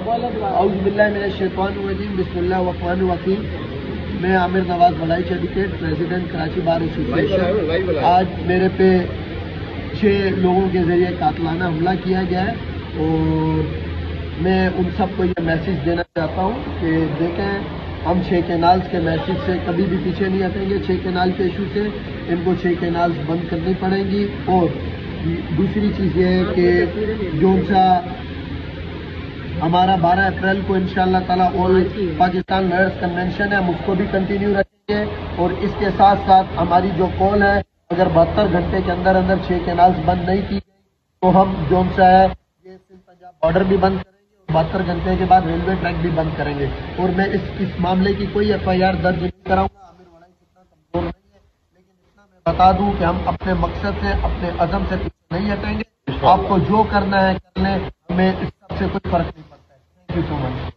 اعوذ باللہ من الشیطان الرجیم بسم اللہ الرحمن الرحیم۔ میں Aamir Nawaz Balaich advocate president Karachi bar association. آج میرے پہ 6 لوگوں کے ذریعے قاتلانہ حملہ کیا گیا ہے اور میں ان سب کو یہ میسج دینا چاہتا ہوں کہ دیکھیں ہم 6 کینالز کے میسج سے کبھی بھی پیچھے نہیں ہٹیں گے۔ 6 کینال کے ایشو سے ان کو 6 کینالز بند کرنی پڑیں گی۔ اور دوسری چیز یہ ہے کہ جو سا ہمارا 12 اپریل کو انشاءاللہ تعالیٰ آل پاکستان لائرز کنونشن ہے، ہم اس کو بھی کنٹینیو رکھیں گے۔ اور اس کے ساتھ ساتھ ہماری جو کال ہے اگر 72 گھنٹے کے اندر 6 کینالز بند نہیں کی گئی تو ہم جون سا ہے یہ سندھ پنجاب بارڈر بھی بند کریں گے اور 72 گھنٹے کے بعد ریلوے ٹریک بھی بند کریں گے۔ اور میں اس معاملے کی کوئی FIR درج نہیں کراؤں گا۔ عامر وڑائچ اتنا کمزور نہیں ہے، لیکن اتنا میں بتا دوں کہ ہم اپنے مقصد سے اپنے عزم سے پیچھے نہیں ہٹیں گے۔ آپ کو جو کرنا ہے کر لیں، ہمیں اس سب سے کوئی فرق نہیں پڑتا ہے۔ Thank you so much.